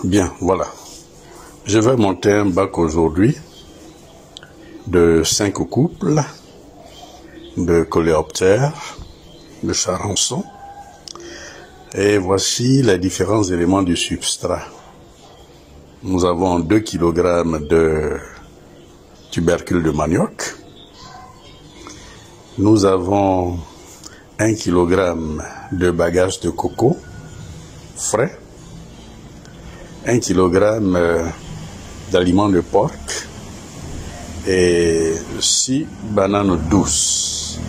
Bien, voilà. Je vais monter un bac aujourd'hui de 5 couples de coléoptères, de charançons. Et voici les différents éléments du substrat. Nous avons 2 kg de tubercules de manioc. Nous avons 1 kg de bagages de coco frais. 1 kg d'aliments de porc et 6 bananes douces.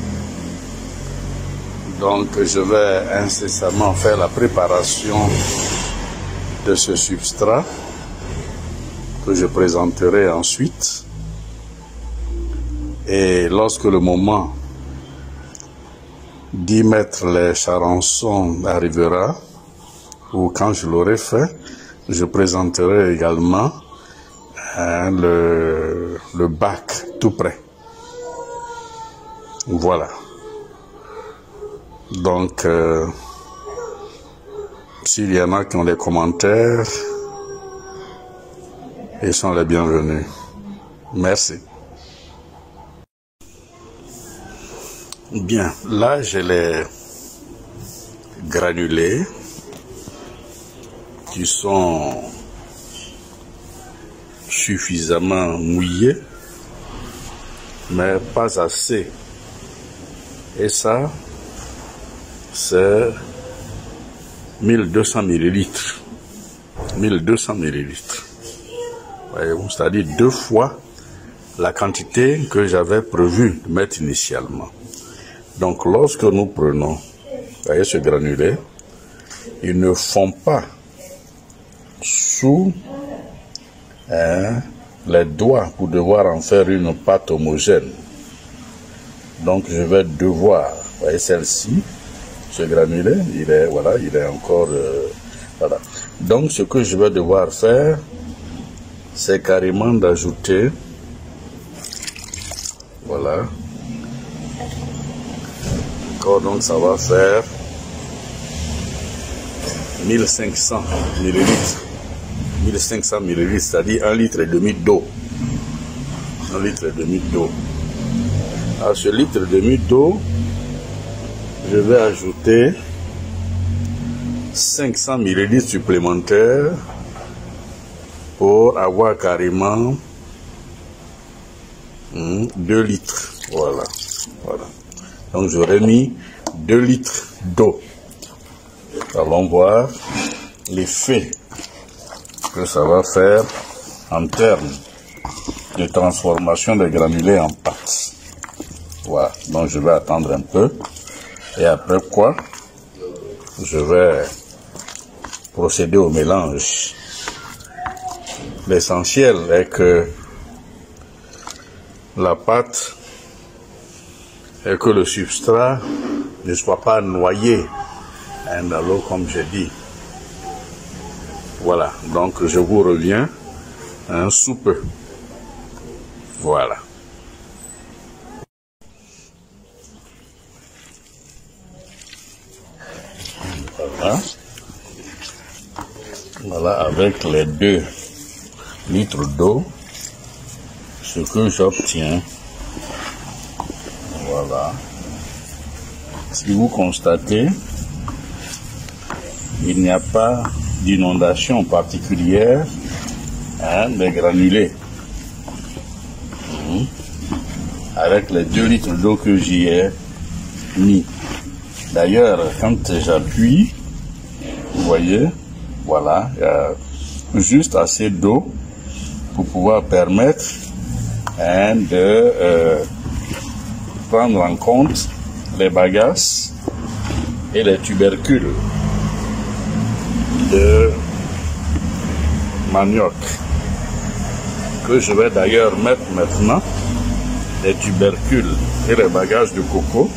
Donc je vais incessamment faire la préparation de ce substrat que je présenterai ensuite. Et lorsque le moment d'y mettre les charançons arrivera, ou quand je l'aurai fait, je présenterai également le bac tout prêt. Voilà. Donc, s'il y en a qui ont des commentaires, ils sont les bienvenus. Merci. Bien, là j'ai les granulés qui sont suffisamment mouillés, mais pas assez. Et ça, c'est 1200 millilitres. 1200 millilitres. Voyez-vous, c'est-à-dire 2 fois la quantité que j'avais prévu de mettre initialement. Donc, lorsque nous prenons, voyez ce granulé, il ne fond pas sous les doigts pour devoir en faire une pâte homogène. Donc, je vais devoir, voyez celle-ci, ce granulé, il est encore, voilà. Donc, ce que je vais devoir faire, c'est carrément d'ajouter, voilà. Donc ça va faire 1500 millilitres. 1500 millilitres, c'est-à-dire 1,5 litre d'eau. 1,5 litre d'eau. À ce 1,5 litre d'eau, je vais ajouter 500 millilitres supplémentaires pour avoir carrément 2 litres. Voilà. Voilà. Donc j'aurais mis 2 litres d'eau. Allons voir l'effet que ça va faire en termes de transformation des granulés en pâte. Voilà. Donc je vais attendre un peu. Et après quoi, je vais procéder au mélange. L'essentiel est que la pâte et que le substrat ne soit pas noyé dans l'eau comme j'ai dit. Voilà, donc je vous reviens sous peu. Voilà. Voilà. Voilà, avec les 2 litres d'eau, ce que j'obtiens. Voilà. Si vous constatez, il n'y a pas d'inondation particulière des granulés. Avec les 2 litres d'eau que j'y ai mis. D'ailleurs, quand j'appuie, vous voyez, voilà, il y a juste assez d'eau pour pouvoir permettre de prendre en compte les bagages et les tubercules de manioc que je vais d'ailleurs mettre maintenant, les tubercules et les bagages de coco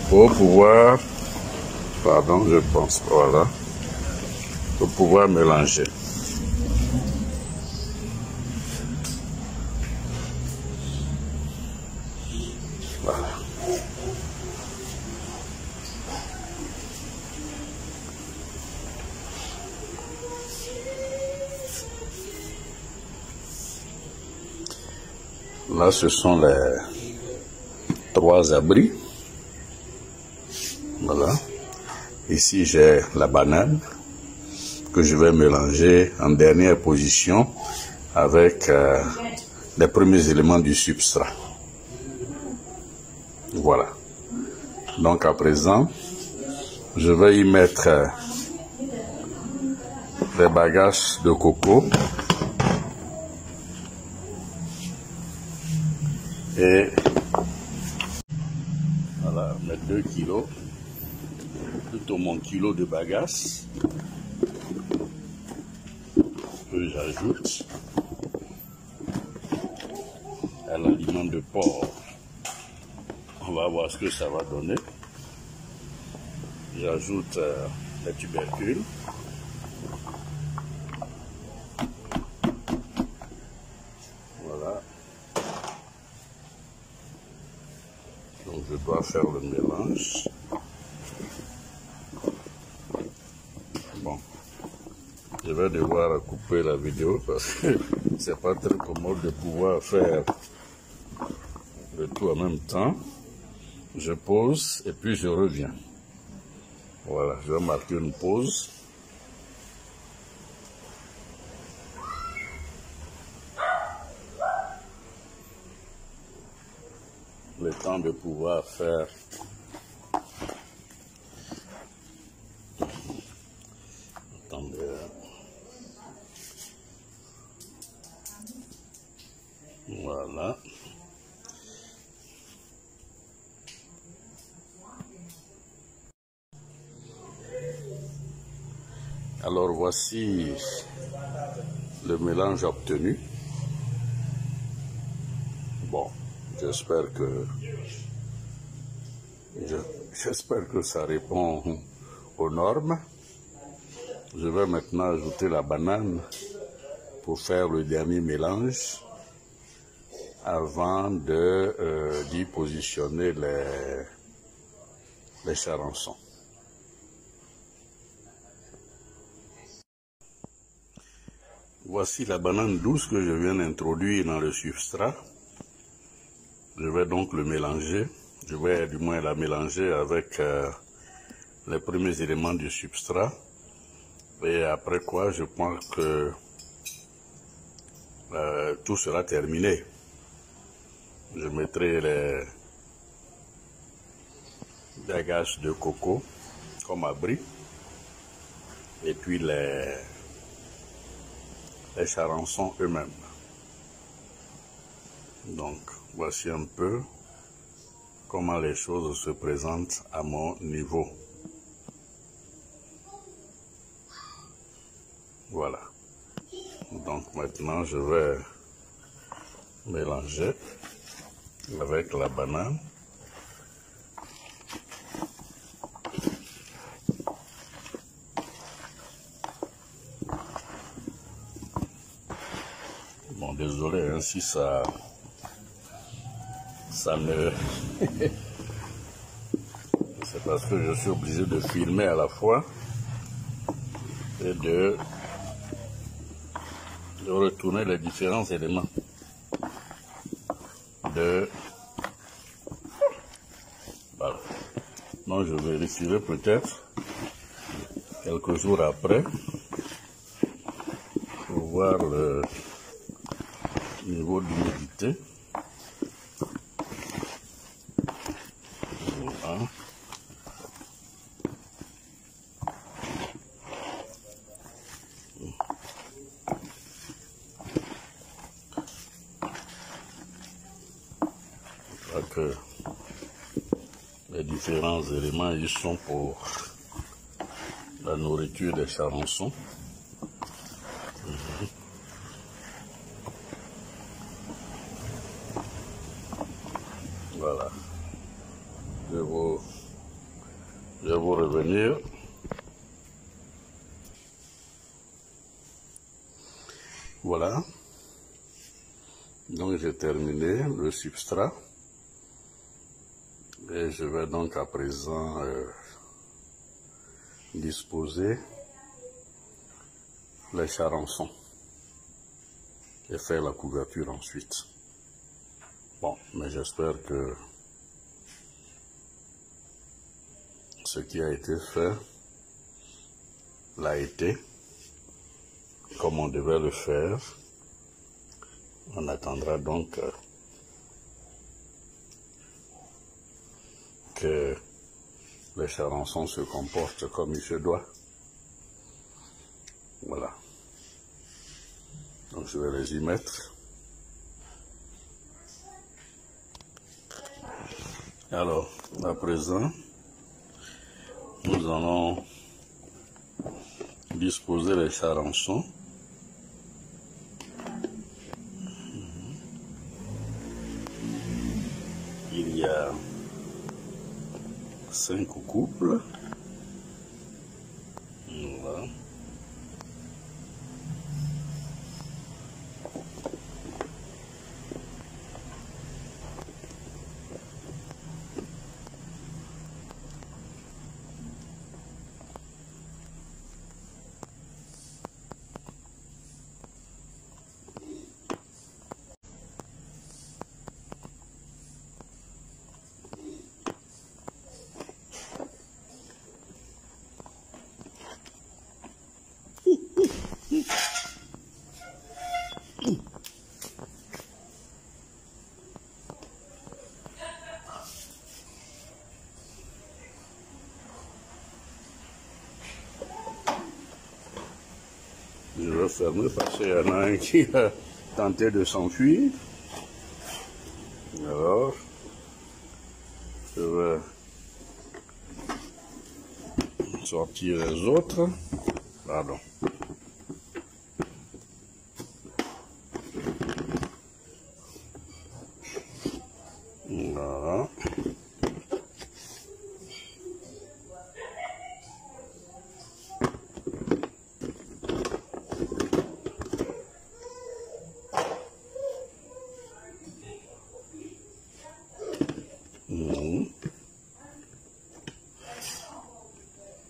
pour pouvoir, pardon, je pense, voilà, pour pouvoir mélanger. Voilà. Là, ce sont les 3 abris. Voilà. Ici, j'ai la banane que je vais mélanger en dernière position avec les premiers éléments du substrat. Voilà. Donc à présent, je vais y mettre les bagages de coco et voilà, mes 2 kilos, plutôt mon kilo de bagages que j'ajoute à l'aliment de porc. On va voir ce que ça va donner. J'ajoute les tubercules. Voilà. Donc je dois faire le mélange. Bon. Je vais devoir couper la vidéo parce que c'est pas très commode de pouvoir faire le tout en même temps. Je pose et puis je reviens. Voilà, je vais marquer une pause. Le temps de pouvoir faire attendez. Voilà. Alors voici le mélange obtenu. Bon, j'espère que ça répond aux normes. Je vais maintenant ajouter la banane pour faire le dernier mélange avant d'y positionner les charançons. Voici la banane douce que je viens d'introduire dans le substrat. Je vais donc le mélanger. Je vais du moins la mélanger avec les premiers éléments du substrat. Et après quoi, je pense que tout sera terminé. Je mettrai les bagages de coco comme abri. Et puis les charançons eux-mêmes. Donc, voici un peu comment les choses se présentent à mon niveau. Voilà. Donc maintenant, je vais mélanger avec la banane. Bon, désolé, hein, si ça me... C'est parce que je suis obligé de filmer à la fois et de retourner les différents éléments voilà. Donc je vérifierai peut-être quelques jours après pour voir le niveau d'humidité. Voilà. Que les différents éléments ils sont pour la nourriture des charançons. Voilà. Je vais vous revenir. Voilà. Donc j'ai terminé le substrat. Et je vais donc à présent disposer les charançons et faire la couverture ensuite. Bon, mais j'espère que ce qui a été fait l'a été comme on devait le faire. On attendra donc que les charançons se comportent comme il se doit. Voilà. Donc je vais les y mettre. Alors, à présent, nous allons disposer les charançons. Il y a 5 couples. Voilà. Je vais fermer parce qu'il y en a un qui a tenté de s'enfuir. Alors, je vais sortir les autres. Pardon. Voilà.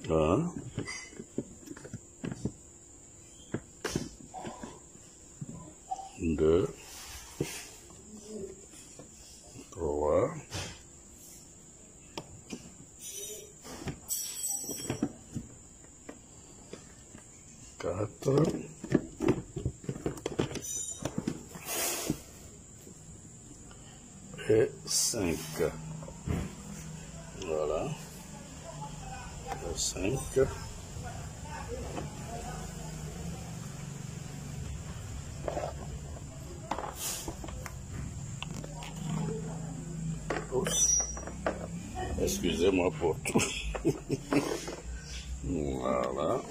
Un. 2, 3, 4, 5. Voilà. 5. Excusez-moi pour tout. Voilà.